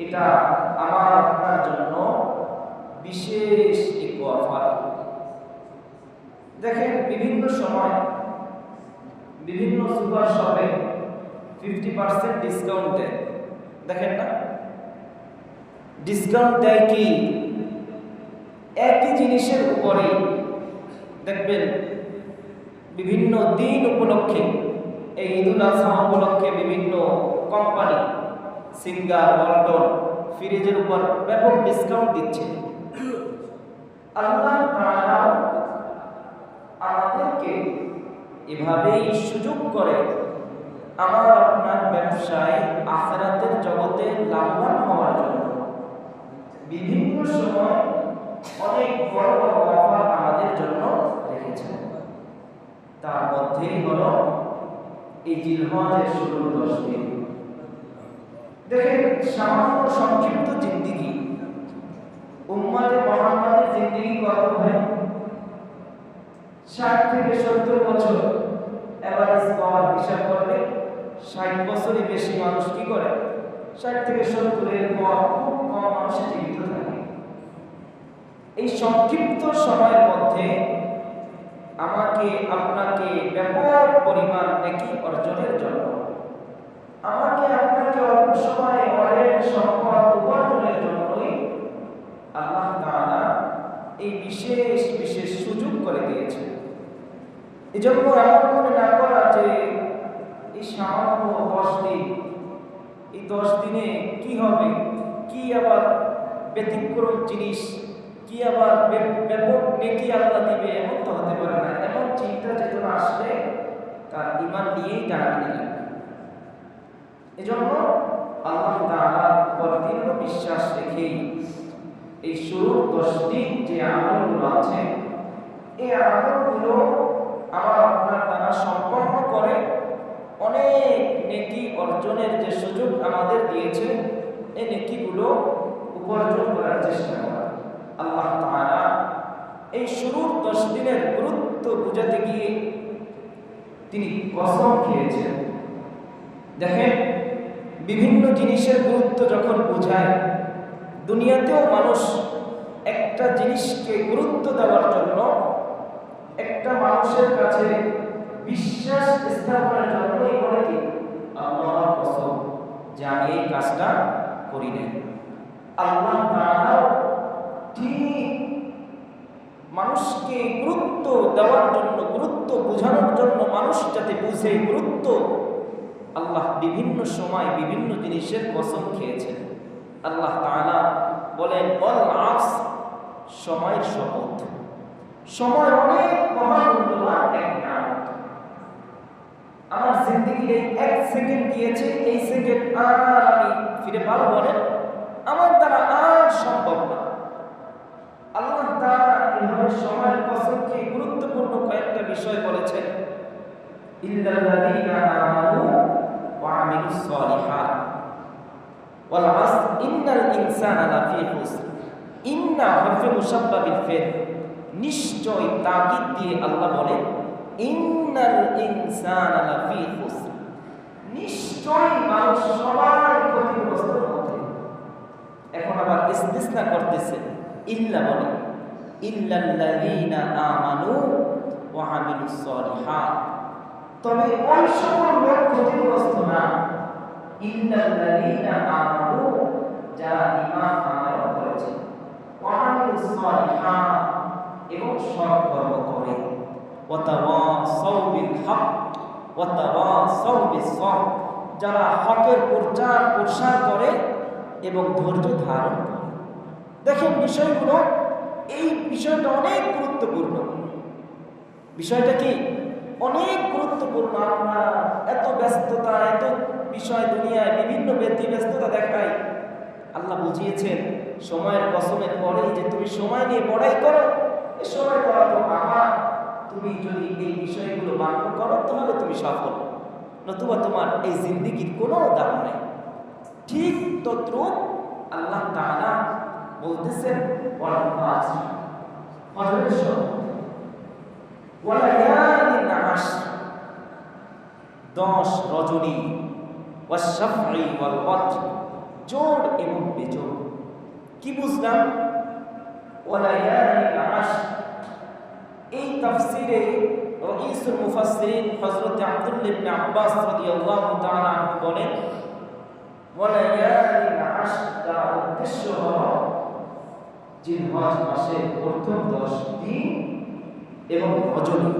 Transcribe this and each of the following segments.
এটা আমার আপনার জন্য বিশেষ এক অফার। দেখেন বিভিন্ন সময় বিভিন্ন সুপার শপে 50% ডিসকাউন্ট দেয়, দেখেন না? ডিসকাউন্ট দেয় কি একই জিনিসের উপরে দেখবেন বিভিন্ন দিন উপলক্ষে, এই ঈদুল আজহা উপলক্ষে বিভিন্ন কোম্পানি সিঙ্গার ওয়ালটন ফ্রিজের উপর ব্যাপক ডিসকাউন্ট দিচ্ছে। আল্লাহ তাআলা আমাদেরকে এভাবেই সুযোগ করে আমার আপনার ব্যবসায় আখিরাতের জগতে লাভবান হওয়ার জন্য বিভিন্ন সময় অনেক বড় বড় অফার আমাদের জন্য রেখেছেন। তার মধ্যেই হলো এই জিলহজের শুরু 10 দিন। দেখেন সামান্য সংক্ষিপ্ত জিন্দেগি, উম্মতে মুহাম্মাদের জিন্দেগি কত হয়? 60 থেকে 70 বছর এভারেজ পাওয়ার হিসাব করলে 60 বছরই বেশি মানুষ কি করে? 60 থেকে 70 এর পর খুব কম মানুষ জীবিত থাকে। এই সংক্ষিপ্ত সময়ের মধ্যে আমাকে আপনাকে ব্যাপক পরিমাণ নেকি অর্জনের জন্য, আমাকে আপনাকে অল্প সময়ে অনেক সম্পদ উপার্জনের জন্যই আল্লাহ তাআলা এই বিশেষ বিশেষ সুযোগ করে দিয়েছে। এজন্য এমন মনে না করা যে এই সামান্য 10 দিন, এই 10 দিনে কি হবে, কি আবার ব্যতিক্রম জিনিস, কি আবার ব্যাপক নেকি আল্লাহ দিবে, এমন তো হতে পারে না। এমন চিন্তা চেতনা আসলে তার ঈমান নিয়েই টানাটানি লাগবে। এজন্য আল্লাহ তাআলার উপর দৃঢ় বিশ্বাস রেখেই এই শুরুর 10 দিন যে আমলগুলো আছে, এই আমলগুলো আমার আপনার দ্বারা সম্পন্ন করে অনেক নেকি অর্জনের যে সুযোগ আমাদের দিয়েছে, এই নেকিগুলো উপার্জন করার চেষ্টা করা। আল্লাহ তাআলা এই শুরুর 10 দিনের গুরুত্ব বুঝাতে গিয়ে তিনি কসম খেয়েছেন। দেখেন বিভিন্ন জিনিসের গুরুত্ব যখন বোঝায়, দুনিয়াতেও মানুষ একটা জিনিসকে গুরুত্ব দেওয়ার জন্য, একটা মানুষের কাছে বিশ্বাস স্থাপনের জন্যই বলে কি আল্লাহর কসম যে আমি এই কাজটা করি না। আল্লাহ তাআলা ঠিক মানুষকে গুরুত্ব দেওয়ার জন্য, গুরুত্ব বোঝানোর জন্য, মানুষ যাতে বুঝে গুরুত্ব, আল্লাহ বিভিন্ন সময় বিভিন্ন জিনিসের কসম খেয়েছেন। আল্লাহ তাআলা বলেন ওয়াল আসর, সময়ের শপথ। সময় অনেক মহামূল্যবান এক নিয়ামত। আমার জিন্দেগির এই 1 সেকেন্ড দিয়েছে, এই সেকেন্ড আর আমি ফিরে পাবো বলেন? আমার দ্বারা আর সম্ভব না। আল্লাহ তাআলা এভাবে সময়ের কসম খেয়ে গুরুত্বপূর্ণ কয়েকটা বিষয় বলেছেন। ইল্লাল্লাযীনা আমানু ওয়া আমিলুস সালিহাত ওয়াল আসর ইন্নাল ইনসানা লাফী খুসর। ইন্না হরফে মুশাব্বাহ বিল ফি'ল, নিশ্চয় তাকিদ দিয়ে আল্লাহ বলেন ইন্নাল ইনসানা লাফী খুসর, নিশ্চয় মানুষ সবাই ক্ষতিগ্রস্ত হবে। এখন আবার ইস্তিসনা করতেছে, ইল্লা বলে ইল্লাল্লাযীনা আমানু ওয়া আমিলুস সালিহাত, তবে ওই সকল লোক ক্ষতিগ্রস্ত না, ইল্লাল্লাযীনা আমানু, যারা ঈমান আনয়ন করেছে, ওয়া আমিলুস সালিহাত, এবং সৎ কর্ম করে, ওয়া তাওয়াসাউ বিল হক ওয়া তাওয়াসাউ বিস সবর, যারা হকের প্রচার প্রসার করে এবং ধৈর্য ধারণ করে। দেখেন বিষয়গুলো, এই বিষয়টা অনেক গুরুত্বপূর্ণ। বিষয়টা কি অনেক গুরুত্বপূর্ণ। আপনার এত ব্যস্ততা, এত বিষয় দুনিয়ায় বিভিন্ন ব্যস্ততা দেখায়, আল্লাহ বুঝিয়েছেন সময়ের কসমের পরেই যে তুমি সময় নিয়ে বড়াই করো, এই সময় করা তো আমার, তুমি যদি এই বিষয়গুলো মান্য করো তাহলে তুমি সফল, নতুবা তোমার এই জিন্দেগির কোনো দাম নাই। ঠিক তদ্রূপ আল্লাহ তাআলা বলতেছেন ওয়াল আসর, ফজরের সময়, ওয়া লায়ালিন আশর, 10 রজনী, ওয়াশ শাফঈ ওয়াল ওয়াতর, জোড় এবং বেজোড়। কি বুঝলাম? ওয়ালায়ালিল আশর, এই তাফসীরে রাইসুল মুফাসসিরিন হযরত আব্দুল্লাহ ইবনে আব্বাস রাদিয়াল্লাহু তাআলা আনহু বলেন, ওয়ালায়ালিল আশর দ্বারা উদ্দেশ্য হলো জিলহজ মাসের প্রথম 10 দিন এবং রজনী।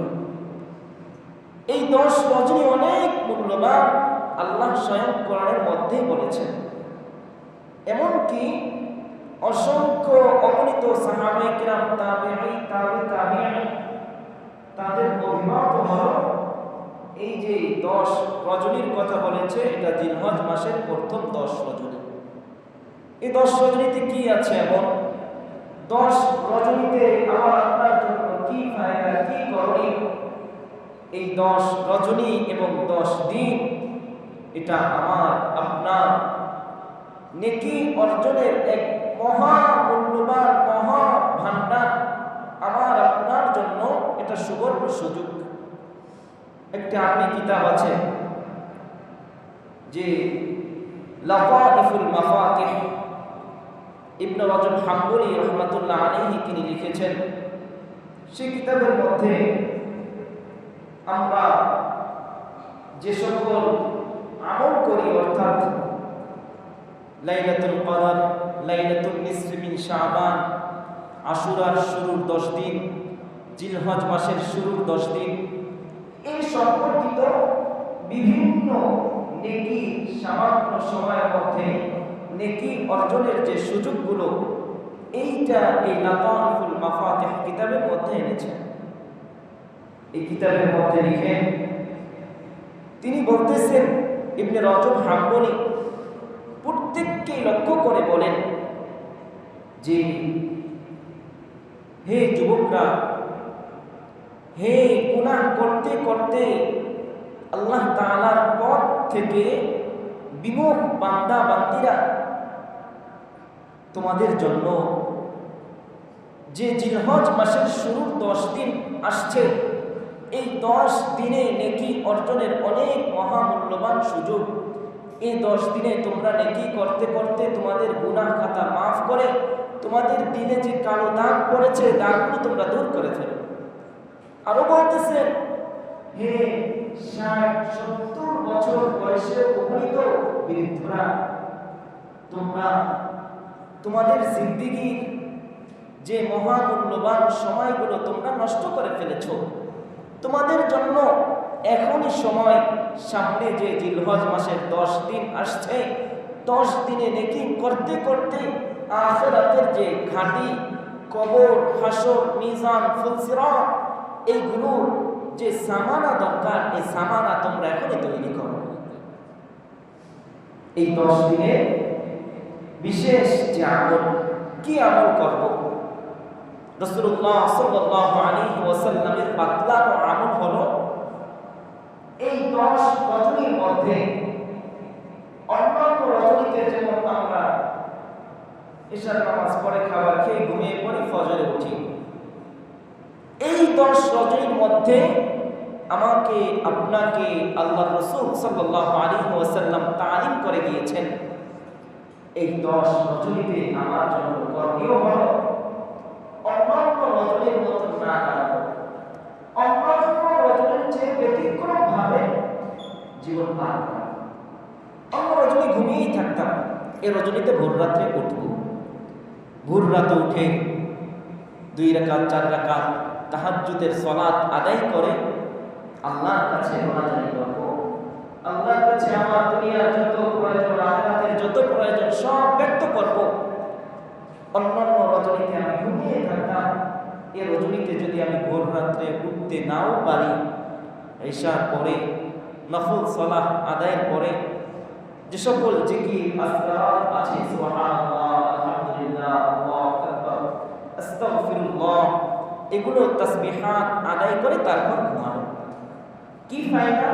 এই 10 রজনী অনেক মূল্যবান, আল্লাহ স্বয়ং কোরআনের মধ্যে বলেছেন। এমনকি অসংখ্য অগণিত সাহাবায়ে কিরাম, তাবেঈ, তাবেঈ তাদের অভিমত হলো এই যে 10 রজনীর কথা বলেছে, এটা জিলহজ মাসের প্রথম 10 রজনী। এই 10 রজনীতে কি আছে? এমন 10 রজনীতে আমার আপনার জন্য কি ফায়দা, কি করণীয়? এই 10 রজনী এবং 10 দিন এটা আমার আপনার নেকি অর্জনের এক মহা মূল্যবান মহা ভান্ডার। আমার আপনার জন্য এটা সুবর্ণ সুযোগ। একটা আরবি কিতাব আছে যে লাতাইফুল মাফাতিহ, ইবনে রাজব হাম্বলি রাহমাতুল্লাহ আলাইহি তিনি লিখেছেন। সেই কিতাবের মধ্যে আমরা যে সকল আমল করি, অর্থাৎ লাইলাতুল কদর, লাইলাতুল নিসফি মিন শাবান, আশুরার শুরুর 10 দিন, জিলহজ মাসের শুরুর 10 দিন, এই সম্পর্কিত বিভিন্ন নেকি সামান্য সময়ের মধ্যে নেকি অর্জনের যে সুযোগগুলো, এইটা এই লাতাইফুল মাফাতিহ কিতাবের মধ্যে এনেছেন। এই কিতাবের মধ্যে লিখেন, তিনি বলতেছেন, ইবনে রাজব হাম্বলি প্রত্যেককে লক্ষ্য করে বলেন যে হে যুবকরা, হে গুনাহ করতে করতে আল্লাহ তাআলার পথ থেকে বিমুখ বান্দা বান্দীরা, তোমাদের জন্য যে জিলহজ মাসের শুরুর 10 দিন আসছে, এই 10 দিনে নেকি অর্জনের অনেক মহামূল্যবান সুযোগ। এই 10 দিনে তোমরা নেকি করতে করতে তোমাদের গুনাহ খাতা মাফ করে তোমাদের দিলে যে কালো দাগ পড়েছে, দাগগুলো তোমরা দূর করে ফেলো। আরো বলতেছেন, হে 60-70 বছর বয়সে উপনীত বৃদ্ধরা, তোমরা তোমাদের জিন্দেগীর যে মহামূল্যবান সময়গুলো তোমরা নষ্ট করে ফেলেছ, তোমাদের জন্য এখনই সময়। সামনে যে জিলহজ মাসের 10 দিন আসছে, 10 দিনে নেকি করতে করতে আখিরাতের যে ঘাটি, কবর, হাসর, মিজান, ফুলসিরাত, এইগুলোর যে সামানা দরকার, এই সামানা তোমরা এখনই তৈরি করো। এই 10 দিনে বিশেষ যে আমল, কি আমল করব? রাসূলুল্লাহ সাল্লাল্লাহু আলাইহি ওয়াসাল্লামের বাতলানো আমল হলো, এই 10 রজনীর মধ্যে অন্যান্য রজনীতে যেমন আমরা ইশার নামাজ পড়ে খাবার খেয়ে ঘুমিয়ে পড়ি, ফজরে উঠি, এই 10 রজনীর মধ্যে আমাকে আপনাকে আল্লাহর রাসূল সাল্লাল্লাহু আলাইহি ওয়াসাল্লাম তালিম করে গিয়েছেন। এই 10 রজনীতে আমার জন্য করণীয় হলো অন্যান্য রজনীর মতো না কাটানো, অন্যান্য রজনীর চেয়ে ব্যতিক্রম ভাবে জীবন পার করা। অন্য রজনী ঘুমিয়েই থাকতাম, এই রজনীতে ভোর রাত্রে উঠব। ভোর রাতে উঠে 2 রাকাত 4 রাকাত তাহাজ্জুদের সালাত আদায় করে আল্লাহর কাছে মোনাজাত করব। আল্লাহর কাছে আমার দুনিয়ার যত প্রয়োজন, আখিরাতের যত প্রয়োজন সব ব্যক্ত করব। অন্যান্য রজনীতে আমি ঘুমিয়ে থাকতাম, এই রজনীতে যদি আমি ভোর রাত্রে উঠতে নাও পারি, ঈশার পরে নফল সালাত আদায়ের পরে যে সকল জিকির আজকার আছে, সুবহানাল্লাহ, আলহামদুলিল্লাহ, আল্লাহু আকবার, আস্তাগফিরুল্লাহ, এগুলো তাসবিহাত আদায় করে তারপর ঘুমানো। কি ফায়দা?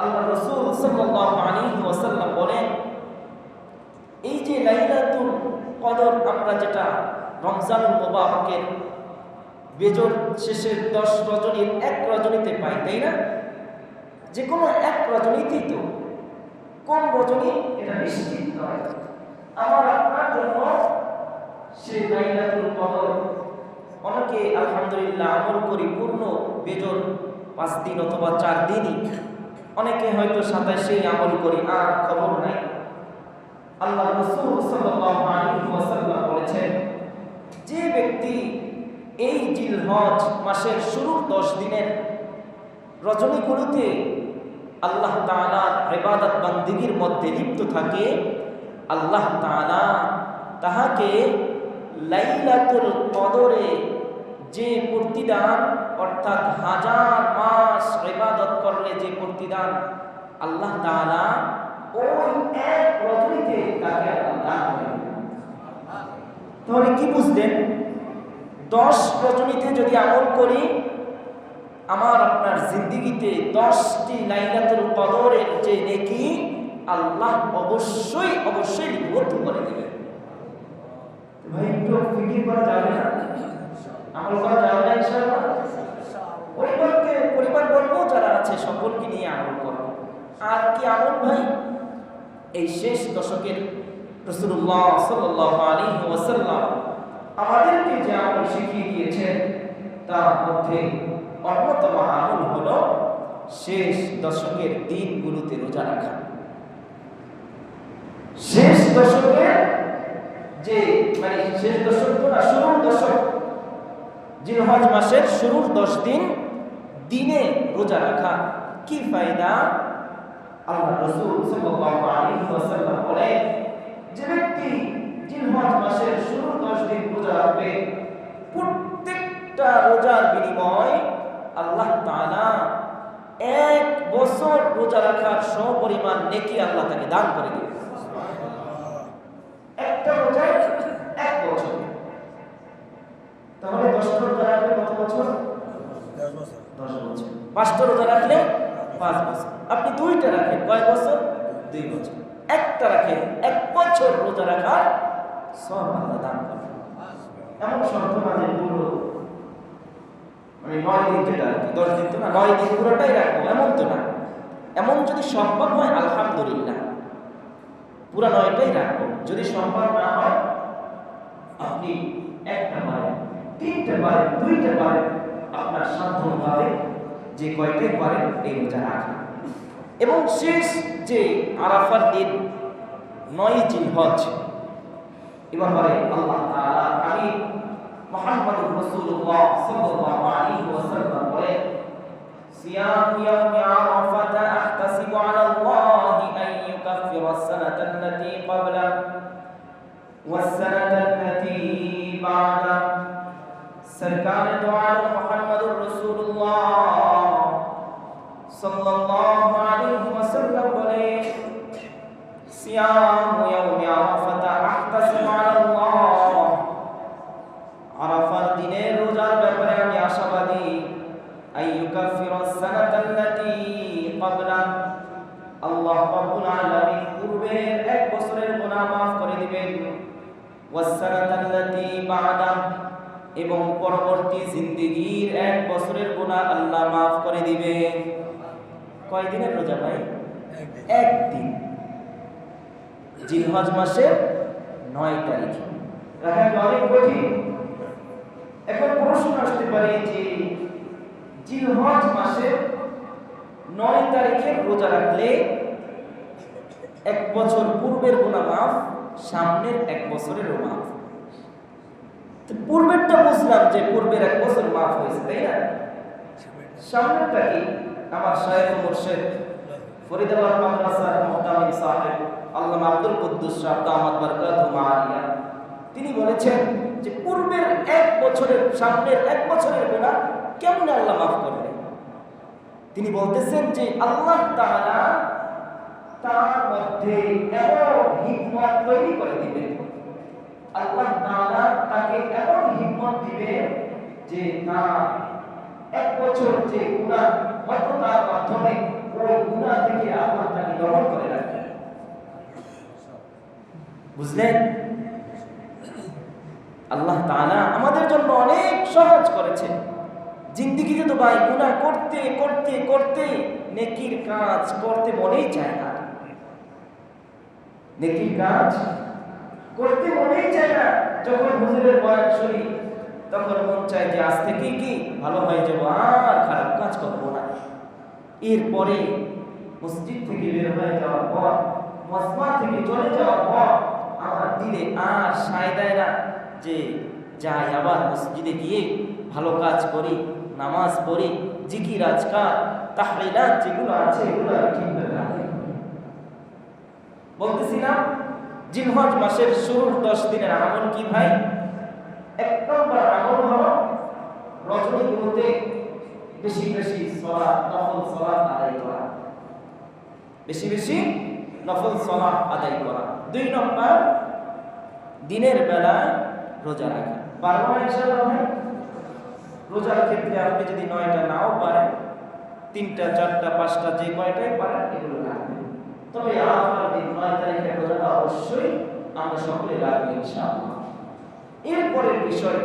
আল্লাহ রাসূল সাল্লাল্লাহু আলাইহি ওয়াসাল্লাম বলেন, এই যে লাইলাতুল কদর, আমরা যেটা রমজানুল মুবারকের বেজর শেষের 10 রজনীর এক রজনীতে পাই, তাই না? যে কোনো এক রজনীতেই তো কোন রজনী এটা নিশ্চিত নয়। আমার আপনার জন্য সেই লাইলাতুল কদর অনেকে আলহামদুলিল্লাহ আমল করি পূর্ণ বেজর 5 দিন অথবা 4 দিনই, অনেকে হয়তো 27-এ আমল করি আর খবর নাই। আল্লাহ রাসূল সাল্লাল্লাহু আলাইহি ওয়াসাল্লাম বলেছেন, যে ব্যক্তি এই জিলহজ মাসের শুরুর 10 দিনের রজনীগুলোতে আল্লাহ তাআলার ইবাদত বান্দিগির মধ্যে লিপ্ত থাকে, আল্লাহ তাআলা তাহাকে লাইলাতুল কদরে যে প্রতিদান, অর্থাৎ 1000 মাস ইবাদত করলে যে প্রতিদান আল্লাহ তাআলা ওই এক রজনীতে তাকে দান করেন। তাহলে কি বুঝলেন? 10 রজনীতে যদি আমল করি, আমার আপনার জিন্দেগিতে 10টি লাইলাতুল কদরের যে নেকি আল্লাহ অবশ্যই অবশ্যই লিপিবদ্ধ করে দেবেন। ভাই একটু ফিকির করা যাবে না? আমল করা যাবে না ইনশাআল্লাহ? পরিবার বর্গ যারা আছে সকলকে নিয়ে আমল করব। আর কি আমল ভাই? এই শেষ দশকের রাসূলুল্লাহ সাল্লাল্লাহু আলাইহি ওয়াসাল্লাম আমাদেরকে যে আমল শিখিয়ে দিয়েছেন তার মধ্যে অন্যতম আমল হলো শেষ দশকের দিনগুলোতে রোজা রাখা। শেষ দশকের যে শেষ দশক তো না, শুরুর দশক, জিলহজ মাসের শুরুর 10 দিন দিনে রোজা রাখা। কি ফায়দা? আল্লাহ রাসূল সাল্লাল্লাহু আলাইহি ওয়াসাল্লাম বলেন, যে ব্যক্তি জিলহজ মাসের শুরুর 10 দিন রোজা রাখবে, প্রত্যেকটা রোজার বিনিময় আল্লাহ তাআলা 1 বছর রোজা রাখার সমপরিমাণ নেকি আল্লাহ তাকে দান করে দিবেন। একটা রোজায় 1 বছর। তাহলে 10টা রোজা রাখলে কত বছর? 10 বছর। 5টা রোজা রাখলে 5 বছর। আপনি 2টা রাখেন, কয় বছর? 2 বছর। একটা রাখেন, 1 বছর রোজা রাখার সওয়াব আল্লাহ দান করেন। এমন শর্ত না যে পুরো 9 দিন, যেটা 10 দিন তো না, 9 দিন পুরোটাই রাখবো এমন তো না। এমন যদি সম্ভব হয় আলহামদুলিল্লাহ পুরো 9টাই রাখবো। যদি সম্ভব না হয় আপনি 1টা পারেন, 3টা পারেন, 2টা পারেন, আপনার সাধ্য অনুযায়ী যে কয়টাই পারেন এই রোজা রাখা। এবং শেষ যে আরাফার দিন 9 জিলহজ, এবার বলে আল্লাহ তাআলা হাবিব মুহাম্মদুর রাসূলুল্লাহ সাল্লাল্লাহু আলাইহি ওয়াসাল্লাম বলে, সিয়াম ইয়াউমি আরাফাতা আহতাসিবু আলা আল্লাহি আন ইউকাফিরা as-sanata allati qabla was-sanata allati ba'da। সরকার দো আলম মুহাম্মদুর রাসূলুল্লাহ সাল্লাল্লাহু আলাইহি ওয়াসাল্লাম বলে, সিয়াম ইয়াউমি আরাফাতা আহতাসিবু আলা আল্লাহ, আরাফার দিনের রোজার ব্যাপারে আমি আশাবাদী, আইয়ুকাফিরা as-sanata allati ক্বাবলা, আল্লাহ রাব্বুল আলামিন পূর্বের 1 বছরের গুনাহ maaf করে দিবেন, ওয়াস-সানাতা allati বা'দা, এবং পরবর্তী জিন্দেগীর 1 বছরের গুনাহ আল্লাহ maaf করে দিবেন। কয় দিনের রোজা ভাই? 1 দিন, জিলহজ মাসের 9 তারিখ। রাখা অনেক কঠিন। এখন প্রশ্ন আসতে পারে যে জিলহজ মাসের 9 তারিখের রোজা রাখলে 1 বছর পূর্বের গুনাহ maaf, সামনের 1 বছরের মাaf। তো পূর্বেরটা বুঝলাম যে পূর্বের 1 বছর maaf হয়েছে, তাই না? সামনেরটা কি? আমার শায়েখ ও মুর্শিদ ফরিদাবাদ মাদ্রাসার মুহতামিম সাহেব আল্লামা আব্দুল কুদ্দুস সাহেব দামাত বারকাতুহু আলিয়া, তিনি বলেছেন যে পূর্বের 1 বছরের, সামনের 1 বছরের গুনাহ কেমনে আল্লাহ maaf করবে? তিনি বলতেছেন যে আল্লাহ তাআলা তার মধ্যে এমন হিকমত তৈরি করে দিবেন, আল্লাহ তাআলা তাকে এমন হিকমত দিবেন যে তার 1 বছর যে গুনাহ হয়তো তার মাধ্যমে ওই গুনাহ থেকে আল্লাহ তাকে দমন করে রাখবেন। বুঝলেন? আল্লাহ তাআলা আমাদের জন্য অনেক সহজ করেছেন। জিন্দেগিতে তো ভাই গুনাহ করতে করতে করতে নেকির কাজ করতে মনেই চায় না। নেকির কাজ করতে মনেই চায় না। যখন হুজুরের বয়ান শুনি তখন মন চায় যে আজ থেকে কি ভালো হয়ে যাব, আর খারাপ কাজ করবো না। এরপরে মসজিদ থেকে বের হয়ে যাওয়ার পর, মসজিদ থেকে চলে যাওয়ার পর আমার দিলে আর সায় দেয় না যে যাই আবার মসজিদে গিয়ে ভালো কাজ করি, নামাজ পড়ি, জিকির আজকার তাহলিলাত যেগুলো আছে এগুলো ঠিকভাবে আদায় করি। বলতেছিলাম জিলহজ মাসের শুরুর 10 দিনের আমল কি ভাই? এক নম্বর আমল হলো রজনীগুলোতে বেশি বেশি সালাত, নফল সালাত আদায় করা, বেশি বেশি নফল সালাত আদায় করা। 2 নম্বর দিনের বেলা রোজা রাখা। পারবো না ইনশাআল্লাহ ভাই? রোজার ক্ষেত্রে আপনি যদি 9টা নাও পারেন, 3টা 4টা 5টা যে কয়টাই পারেন এগুলো রাখবেন। তবে আরাফার দিন 9 তারিখের রোজাটা অবশ্যই আমরা সকলে রাখবো ইনশাআল্লাহ। এরপরের বিষয়,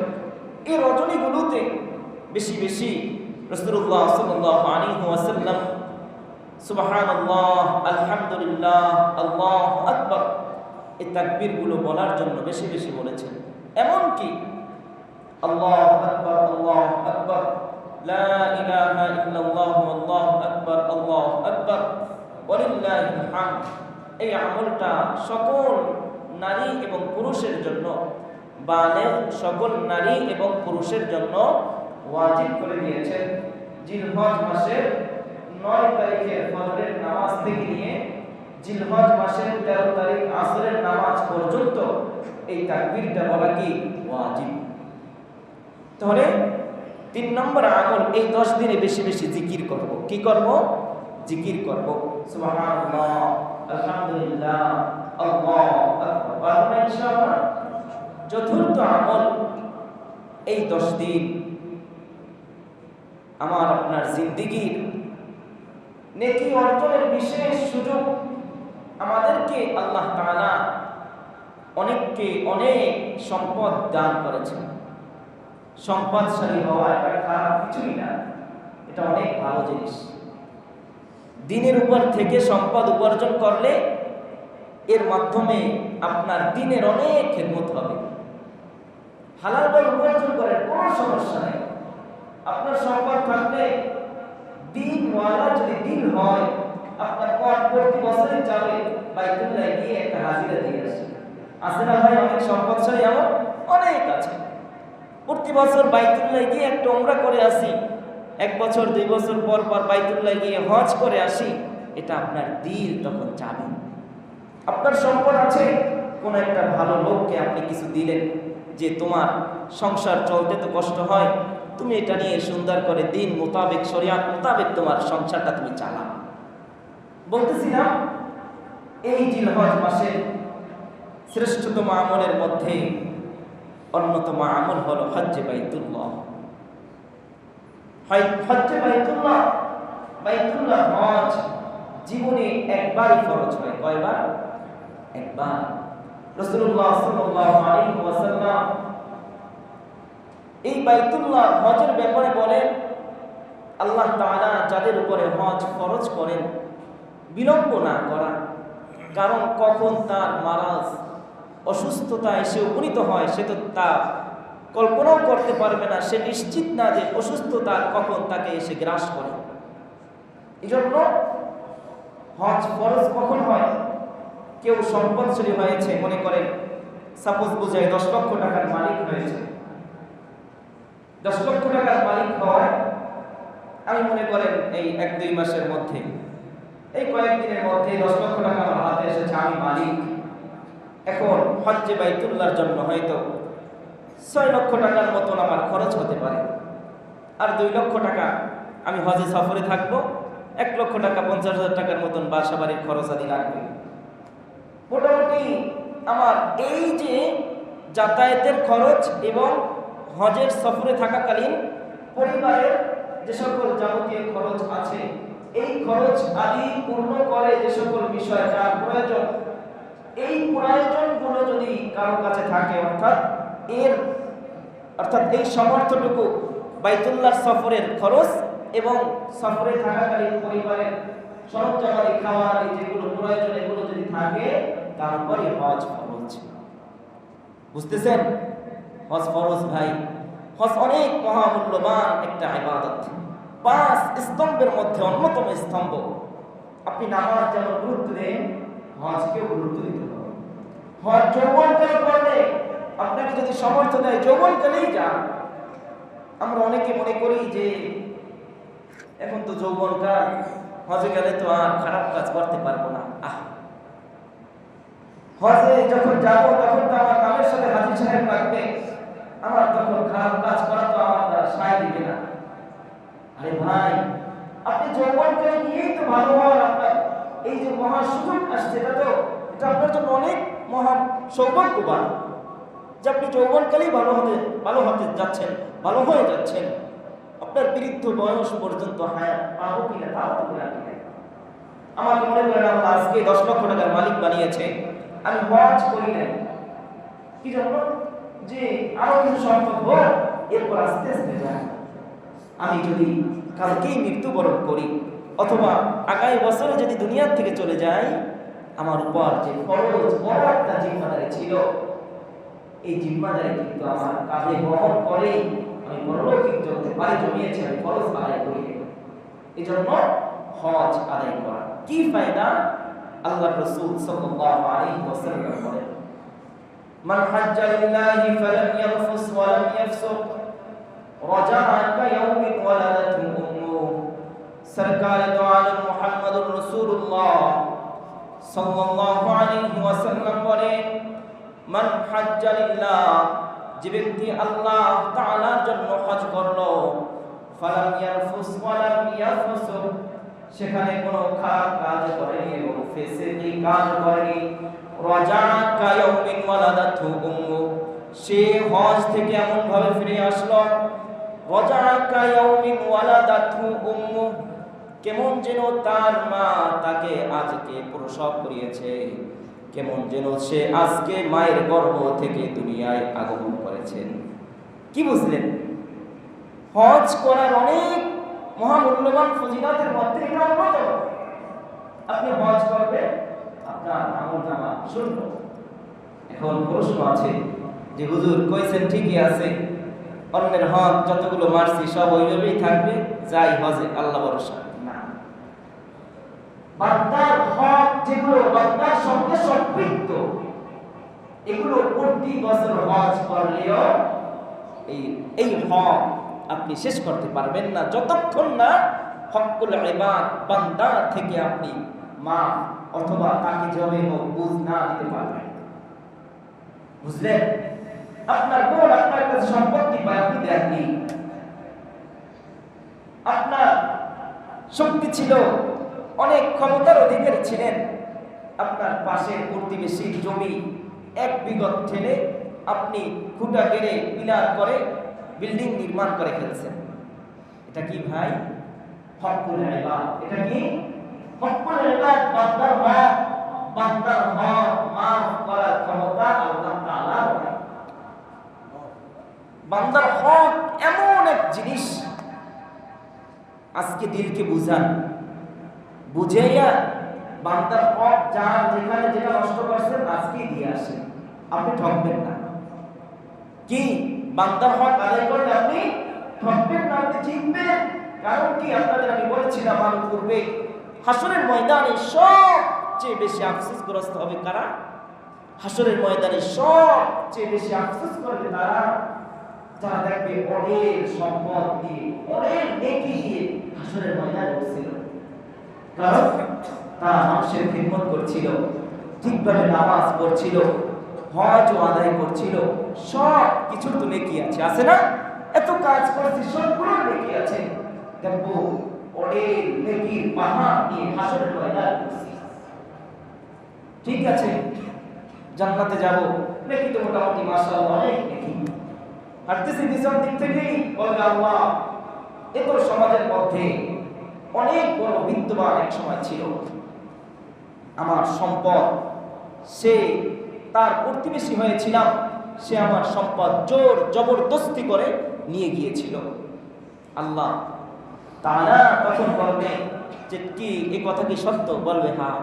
এই রজনীগুলোতে বেশি বেশি রাসূলুল্লাহ সাল্লাল্লাহু আলাইহি ওয়াসাল্লাম সুবহানাল্লাহ, আলহামদুলিল্লাহ, আল্লাহু আকবার এই তাকবীরগুলো বলার জন্য বেশি বেশি বলেছেন। এমন কি আল্লাহু আকবার, আল্লাহু আকবার, লা ইলাহা ইল্লাল্লাহ, আল্লাহু আকবার, আল্লাহু আকবার, ওয়ালিল্লাহিল হামদ, এই আমলটা সকল নারী এবং পুরুষের জন্য, বালেগ সকল নারী এবং পুরুষের জন্য ওয়াজিব করে দিয়েছেন। জিলহজ মাসের 9 তারিখের ফজরের নামাজ থেকে নিয়ে জিলহজ মাসের 13 তারিখ আসরের নামাজ পর্যন্ত এই তাকবীরটা বলা কি ওয়াজিব। তাহলে 3 নম্বর আমল, এই 10 দিনে বেশি বেশি জিকির করব। কি করব? জিকির করব। সুবহানাল্লাহ, আলহামদুলিল্লাহ, আল্লাহু আকবার, ইনশাআল্লাহ। চতুর্থ আমল, এই 10 দিন আমার আপনার জিন্দেগীর নেকি অর্জনের বিশেষ সুযোগ আমাদেরকে আল্লাহ তাআলা অনেককে অনেক সম্পদ দান করেছেন। সম্পদশালী হওয়া এটা খারাপ কিছুই না, এটা অনেক ভালো জিনিস। দিনের উপর থেকে সম্পদ উপার্জন করলে এর মাধ্যমে আপনার দিনের অনেক খেদমত হবে। হালালভাবে উপার্জন করেন, কোনো সমস্যা নেই। আপনার সম্পদ থাকলে দিনওয়ালা যদি দিন হয়, আপনার প্রতি বছরই যাবে বাইতুল্লাহ গিয়ে একটা হাজিরা দিয়ে আসে। আছে না ভাই? অনেক সম্পদশালী এমন অনেক আছে, প্রতি বছর বাইতুল্লাহ গিয়ে একটা উমরা করে আসি, 1 বছর 2 বছর পর পর বাইতুল্লাহ গিয়ে হজ করে আসি। এটা আপনার দিল তখন যাবে। আপনার সম্পদ আছে, কোন একটা ভালো লোককে আপনি কিছু দিলেন যে তোমার সংসার চলতে তো কষ্ট হয়, তুমি এটা নিয়ে সুন্দর করে দিন মোতাবেক, শরিয়াত মোতাবেক তোমার সংসারটা তুমি চালাও। বলতেছিলাম এই জিলহজ মাসের শ্রেষ্ঠতম আমলের মধ্যে অন্যতম আমল হলো হজ্জে বাইতুল্লাহ। হজ্জে বাইতুল্লাহ, বাইতুল্লাহ হজ জীবনে একবারই ফরজ হয়। কয়বার? একবার। রাসূলুল্লাহ সাল্লাল্লাহু আলাইহি ওয়াসাল্লাম এই বাইতুল্লাহ হজের ব্যাপারে বলেন, আল্লাহ তাআলা যাদের উপরে হজ ফরজ করেন বিলম্ব না করা, কারণ কখন তার মারাজ অসুস্থতা এসে উপনীত হয় সে তো তা কল্পনাও করতে পারবে না। সে নিশ্চিত না যে অসুস্থতা কখন তাকে এসে গ্রাস করে। এজন্য হজ ফরজ কখন হয়? কেউ সম্পদশালী হয়েছে, মনে করেন সাপোজ বোঝায় 10 লক্ষ টাকার মালিক হয়েছে, 10 লক্ষ টাকার মালিক হয়, আমি মনে করেন এই 1-2 মাসের মধ্যে, এই কয়েকদিনের মধ্যে 10 লক্ষ টাকা আমার হাতে এসেছে, আমি মালিক। এখন হজ্জে বাইতুল্লাহর জন্য হয়তো 6 লক্ষ টাকার মতন আমার খরচ হতে পারে, আর 2 লক্ষ টাকা আমি হজে সফরে থাকবো, 1 লক্ষ টাকা 50,000 টাকার মতন বাসা বাড়ির খরচ আদি লাগবে। মোটামুটি আমার এই যে যাতায়াতের খরচ এবং হজের সফরে থাকাকালীন পরিবারের যে সকল যাবতীয় খরচ আছে, এই খরচ আদি পূর্ণ করে যে সকল বিষয় যার প্রয়োজন, এই প্রয়োজনগুলো যদি কারো কাছে থাকে, অর্থাৎ এই সামর্থ্যটুকু বাইতুল্লাহ সফরের খরচ এবং সফরে থাকাকালীন পরিবারের সরঞ্জামাদি খাওয়া আদি যেগুলো প্রয়োজন এগুলো যদি থাকে, তারপরে হজ ফরজ। বুঝতেছেন? হজ ফরজ ভাই। হজ অনেক মহামূল্যবান একটা ইবাদত। 5 স্তম্ভের মধ্যে অন্যতম স্তম্ভ। আপনি নামাজ যেমন গুরুত্ব দেন, হজকেও গুরুত্ব দিতে হবে। হজ যৌবনকালে করলে, আপনাকে যদি সামর্থ্য দেয় যৌবনকালেই যান। আমরা অনেকে মনে করি যে এখন তো যৌবনকাল, হজে গেলে তো আর খারাপ কাজ করতে পারবো না। হজে যখন যাব তখন তো আমার নামের সাথে হাজী সাহেব লাগবে, আমার তখন খারাপ কাজ করা তো আমার দ্বারা সায় দিবে না। আরে ভাই, আপনি যৌবনকালে নিয়েই তো ভালো হওয়ার আপনার এই যে মহা সুযোগ আসছে, এটা আপনার জন্য অনেক মহা সৌভাগ্যবান যে আপনি যৌবনকালেই ভালো হতে যাচ্ছেন, ভালো হয়ে যাচ্ছেন। আপনার বৃদ্ধ বয়স পর্যন্ত হায়াত পাবো কিনা তাও তো জানি না। আমাকে মনে করেন আল্লাহ আজকে 10 লক্ষ টাকার মালিক বানিয়েছে, আমি হজ করি নাই, কি জন্য? যে আরো কিছু সম্পদ হোক, এরপর আস্তে আস্তে যায়। আমি যদি কালকেই মৃত্যুবরণ করি অথবা আগামী বছরে যদি দুনিয়ার থেকে চলে যাই, আমার উপর যে ফরজ বড় একটা জিম্মাদারি ছিল, এই জিম্মাদারি কিন্তু আমার কাঁধে বহন করে আমি পরলৌকিক জগতে পাড়ি জমিয়েছি, আমি ফরজ আদায় করি। এই জন্য হজ আদায় করা কি ফায়দা? আল্লাহ রাসূল সাল্লাল্লাহু আলাইহি ওয়াসাল্লাম বলেন, মান হাজ্জা লিল্লাহি ফালাম ইয়ারফুস ওয়া লাম ইয়াফসুক রাজাআ কায়াউমিন ওয়ালাদাতু উম্মুহু। সরকার দো আলম মুহাম্মদুর রাসূলুল্লাহ সাল্লাল্লাহু আলাইহি ওয়াসাল্লাম বলেন, মান হাজ্জা লিল্লাহ, যে ব্যক্তি আল্লাহ তাআলার জন্য হজ করলো, ফালাম ইয়ারফুস ওয়া লাম ইয়াফসুক, সেখানে কোনো খারাপ কাজ করেনি এবং ফিসকি কাজ করেনি, রাজাআ কায়াউমিন ওয়ালাদাতু উম্মু, সে হজ থেকে এমন ভাবে ফিরে আসলো, রাজাআ কায়াউমিন ওয়ালাদাতু উম্মু, কেমন যেন তার মা তাকে আজকে প্রসব করিয়েছে, কেমন যেন সে আজকে মায়ের গর্ভ থেকে দুনিয়ায় আগমন করেছেন। কি বুঝলেন? হজ করার অনেক মহামূল্যবান ফজিলতের মধ্যে এটা অন্যতম। আপনি হজ করবেন, আপনার আমলনামা শূন্য। এখন প্রশ্ন আছে যে হুজুর কইছেন ঠিকই আছে, অন্যের হজ যতগুলো মারছি সব ওইভাবেই থাকবে, যাই হজে আল্লাহ ভরসা না। বান্দার হক যেগুলো বান্দার সঙ্গে সম্পৃক্ত, এগুলো প্রতি বছর হজ করলেও এই হক আপনি শেষ করতে পারবেন না যতক্ষণ না হকুল ইবাদ বান্দা থেকে আপনি মা অথবা তাকে জমে হোক বুঝ না দিতে পারবেন। বুঝলেন? আপনার বোন আপনার কাছে সম্পত্তি পায়, আপনি দেননি। আপনার শক্তি ছিল, অনেক ক্ষমতার অধিকারী ছিলেন, আপনার পাশের প্রতিবেশীর জমি 1 বিঘত ঠেলে আপনি খুঁটা গেড়ে পিলার করে বিল্ডিং নির্মাণ করে ফেলছেন। এটা কি ভাই? হকুল ইবাদ। এটা কি? হকুল ইবাদ। বান্দার হক মাফ করার ক্ষমতা আল্লাহ তাআলার। বান্দার হক এমন এক জিনিস, আজকে দিলকে বুঝান, বুঝাইয়া বান্দার হক যার যেখানে যেটা নষ্ট করছেন আজকে দিয়ে আসেন, আপনি ঠকবেন না। কি? বান্দার হক আদায় করলে আপনি ঠকবেন না, আপনি জিতবেন। কারণ কি? আপনাদের আমি বলেছিলাম আর পূর্বে, হাসরের ময়দানে সবচেয়ে বেশি আফসোসগ্রস্ত হবে কারা? হাসরের ময়দানে সবচেয়ে বেশি আফসোস করবে তারা যারা দেখবে অনেক সম্পদ দিয়ে, অনেক নেকি দিয়ে হাসরের ময়দানে বসছিল। কারণ তারা মানুষের খিদমত করছিল, ঠিকভাবে নামাজ পড়ছিল, হজ আদায় করছিল, সব কিছু তো নেকি আছে না? এত কাজ করছি, সবগুলো নেকি আছে। দেখবো অনেক নেকির পাহাড় নিয়ে হাসরের ময়দানে বসছি। ঠিক আছে, জান্নাতে যাব, নেকি তো মোটামুটি মাশাআল্লাহ অনেক নেকি। হাঁটতেছি পিছন দিক থেকেই বলবে আল্লাহ, এত সমাজের মধ্যে অনেক বড় বিদ্যমান এক সময় ছিল, আমার সম্পদ, সে তার প্রতিবেশী হয়েছিলাম, সে আমার সম্পদ জোর জবরদস্তি করে নিয়ে গিয়েছিল। আল্লাহ তাআলা তখন বলবে যে কি এই কথা কি সত্য? বলবে হ্যাঁ।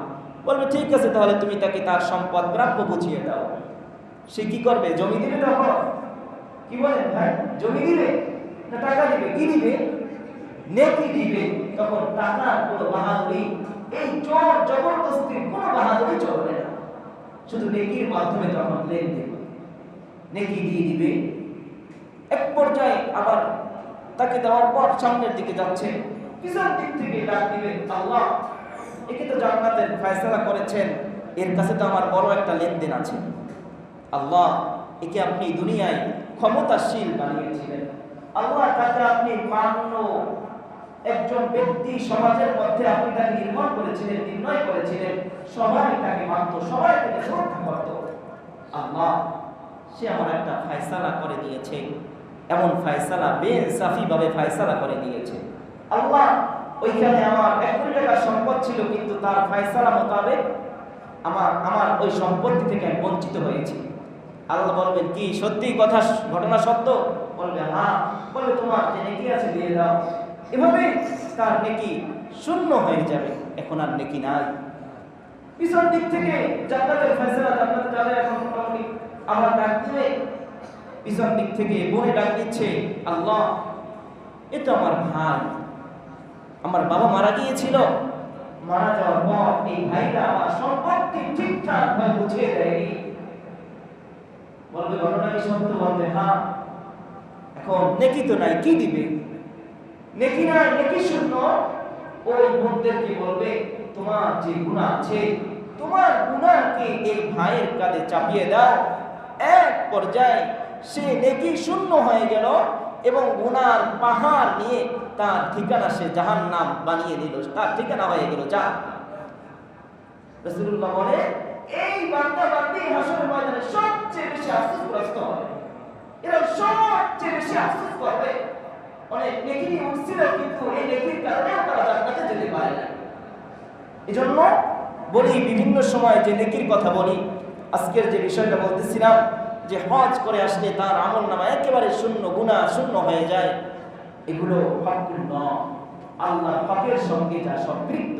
বলবে ঠিক আছে, তাহলে তুমি তাকে তার সম্পদ প্রাপ্য বুঝিয়ে দাও। সে কি করবে? জমি দিবে তখন? কি বলেন ভাই? জমি দিবে না টাকা দিবে? কি দিবে? নেকি দিবে। তখন টাকার কোনো বাহাদুরি, এই জোর জবরদস্তির কোনো বাহাদুরি চলবে না, শুধু নেকির মাধ্যমে তখন লেনদেন, নেকি দিয়ে দিবে। এক পর্যায়ে আবার তাকে দেওয়ার পর সামনের দিকে যাচ্ছে, পিছন দিক থেকে ডাক দিবে, আল্লাহ একে তো জান্নাতের ফয়সালা করেছেন, এর কাছে তো আমার বড় একটা লেনদেন আছে। আল্লাহ একে আপনি দুনিয়ায় ক্ষমতাশীল বানিয়েছিলেন, আল্লাহ তাকে আপনি মান্য একজন ব্যক্তি সমাজের মধ্যে আপনি তাকে নির্মাণ করেছিলেন, নির্ণয় করেছিলেন, সবাই তাকে মানত, সবাই তাকে শ্রদ্ধা করত। আল্লাহ সে আমার একটা ফয়সালা করে দিয়েছে, এমন ফয়সালা বেইনসাফি ভাবে ফয়সালা করে দিয়েছে। আল্লাহ ওইখানে আমার 1 কোটি টাকার সম্পদ ছিল, কিন্তু তার ফয়সালা মোতাবেক আমার ওই সম্পত্তি থেকে আমি বঞ্চিত হয়েছি। আল্লাহ বলবেন কি সত্যি কথা, ঘটনা সত্য? বলবে হ্যাঁ। বলবে তোমার যে নেকি আছে দিয়ে দাও। এভাবে তার নেকি শূন্য হয়ে যাবে, এখন আর নেকি নাই। পিছন দিক থেকে জান্নাতের ফয়সালা, জান্নাতে যাবে এখন মোটামুটি আবার ডাক দিবে। পিছন দিক থেকে বনে ডাক দিচ্ছে, আল্লাহ এটা আমার ভাই, আমার বাবা মারা গিয়েছিল, মারা যাওয়ার পর এই ভাইটা আমার সম্পত্তি ঠিকঠাক ভাবে বুঝিয়ে দেয়নি। বলবে ঘটনা কি সত্য? বলবে হ্যাঁ। এখন নেকি তো নাই, কি দিবে? নেকি নাই, নেকি শূন্য। ওই বন্ধুদেরকে বলবে তোমার যে গুনাহ আছে, তোমার গুনাহকে এই ভাইয়ের কাঁধে চাপিয়ে দাও। এক পর্যায়ে সে নেকি শূন্য হয়ে গেল এবং গুনার পাহাড় নিয়ে তার ঠিকানা সে জাহান্নাম বানিয়ে দিল, তার ঠিকানা হয়ে গেল জাহান্নাম। রাসূলুল্লাহ বলে এই বান্দা বান্দি হাসরের ময়দানে সবচেয়ে বেশি আফসোসগ্রস্ত হবে, এরা সবচেয়ে বেশি আফসোস করবে। অনেক নেকি নিয়ে উঠছিল, কিন্তু এই নেকির কারণে তারা জান্নাতে যেতে পারে না। এজন্য বলি বিভিন্ন সময় যে নেকির কথা বলি, আজকের যে বিষয়টা বলতেছিলাম যে হজ করে আসলে তার আমলনামা একেবারে শূন্য, গুনাহ শূন্য হয়ে যায়, এগুলো হকুল্লাহ, আল্লাহর হকের সঙ্গে যা সম্পৃক্ত।